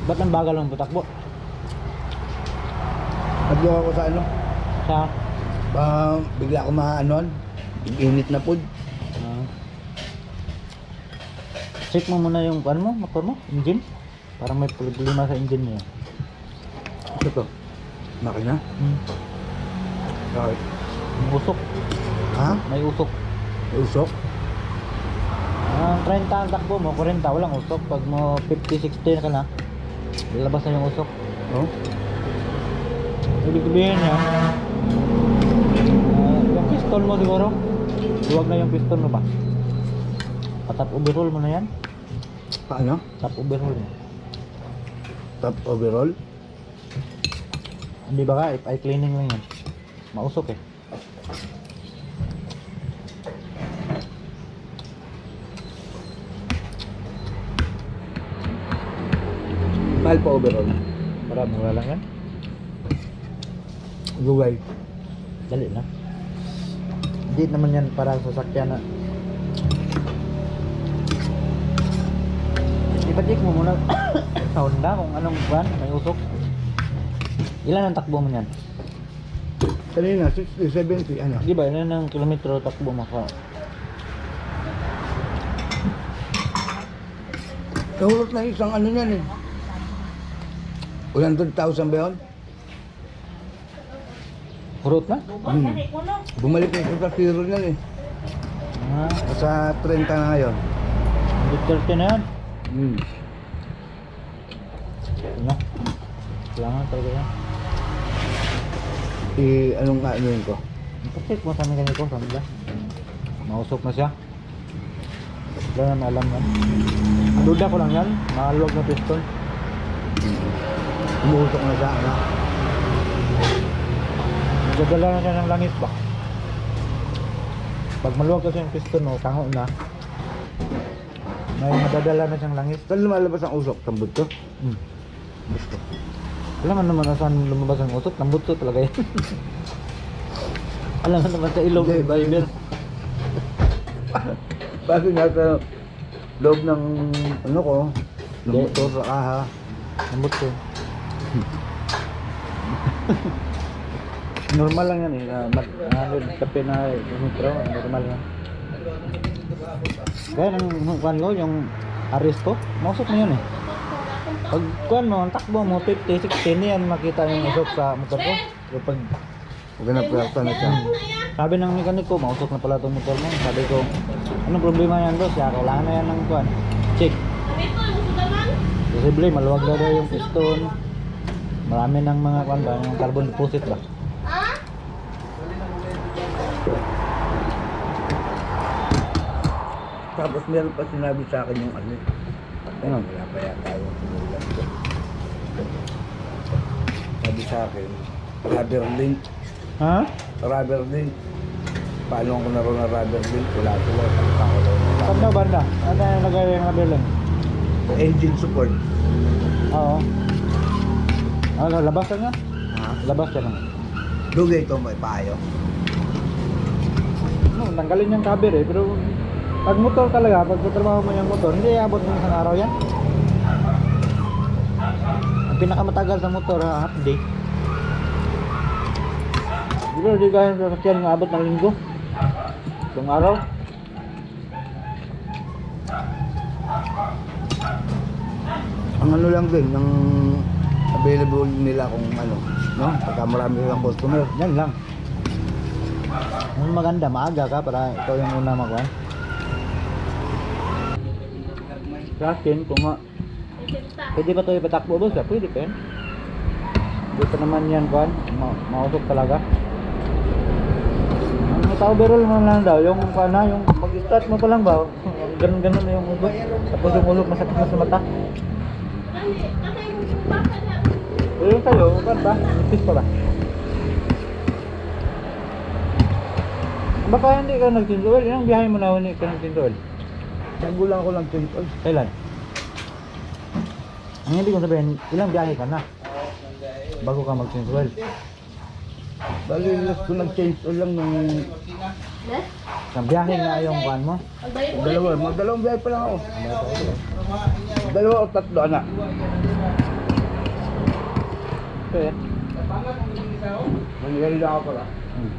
Ba't ang bagal ng butakbo? Nagluha ako sa ano. Sa? Bigla ako maanoan. Init na food. Check mo muna yung ano mo, motor mo, engine. Parang may problema sa engine niya. Ito to. Makina? Bakit? May usok. Ha? May usok. Usok? 30 ang takbo mo, 40 walang usok. Pag mo 50-60 ka na, lalabas na yung usok. Oh? Ibig sabihin niya, yung piston mo siguro, luwag na yung piston mo ba? Patap overhaul mo na yan. Paano? Top overhaul mo. Top overall? Hindi ba ka? If eye cleaning lang yan. Mausok eh. Mahal pa overall. Para mura lang yan. Gugay. Dali na. Hindi naman yan para sa sasakyan na. Ipacheck mo muna sa Honda kung anong brand may usok. Ilan ang takbo mo niyan? Kanina, 60, 70, ano? Di ba ilan ang kilometro takbo mo ka? Nahulot na isang ano niyan eh. 100,000 ba yun? Hurot na? Bumalik na ito sa zero niyan eh. Ah, Sa 30 na ngayon. 130 na yan. Hmm. Ano? Kailangan talaga yan. Anong ano yun ko? Ipacheck mo sa amin ganito, sabi ba? Mausok na siya. Wala na alam yan. Duda ko lang yan, maluwag na piston. Umuusok na siya, ano? Nagdadala na siya ng langis ba? Pag maluwag kasi yung piston mo, tango na. May madadala na siyang langis. Saan lumalabas ang usok? Tambot to? Gusto. Alam mo naman na saan lumabas ang usok, tambutso talaga yan. Alam mo naman sa ilog, Hindi, Bible. Bakit nasa loob ng ano ko? Ng Hindi. motor sa kaha. Tambutso. Normal lang yan eh. Kape na metro, normal yan. Kaya nang kuhan ko, yung Aristo, mausok na yun eh. Pag kuhan mo, ang takbo mo, 50, 60, yan makita yung usok sa motor ko. Pero pag Huwag na pwerta na siya. sabi ng mekaniko, mausok na pala itong motor mo. Sabi ko, anong problema yan boss? Kaya kailangan na yan ng kuhan. Check. Posible, maluwag na daw yung piston. Marami ng mga kuhan ba, yung carbon deposit ba? Tapos meron pa sinabi sa akin yung ano. Ano? Wala pa yata yung sinulat ko. Sabi sa akin, rubber link. Ha? Rubber link. Paano ko naroon na rubber link? Wala sila. Saka ko daw na Pag na banda, ano yung nagay yung kabilang? engine support. Oo. Ano, labas ka nga? Ha? Labas ka lang. Dugay ito may payo. No, tanggalin yung cover eh, pero pag motor talaga, pag trabaho mo yung motor, hindi abot ng isang araw yan. Ang pinakamatagal sa motor, half day. Siguro di kaya sa sakyan nga abot ng linggo. Isang araw. Ang ano lang din, ng available nila kung ano, no? Pagka marami silang customer. Yan lang. Ang maganda, maaga ka para ikaw yung una makuha. Sa akin, kung pwede ba ito ipatakbo boss? Pwede pa yun. Hindi pa naman yan kuhan. Mausok talaga. Ang sa overall mo lang daw, yung kuhan na, yung mag-start mo pa lang ba, ganun-ganun na yung usok. Tapos yung usok masakit na sa mata. Yung sa'yo, kuhan ba? Nipis pa ba? Baka hindi ka nag-change oil? Ilang biyahe mo na hindi ka nag-change oil? Nagulang ko lang change oil. Kailan? Ang hindi ko sabihin, ilang biyahe ka na bago ka mag-change oil? Bali, last ko nag-change oil lang nung Sa biyahe nga yung kuhan mo? magdalawang biyahe pa lang ako. Dalawa o tatlo, anak. Pwede. Manila ako pala. Hmm.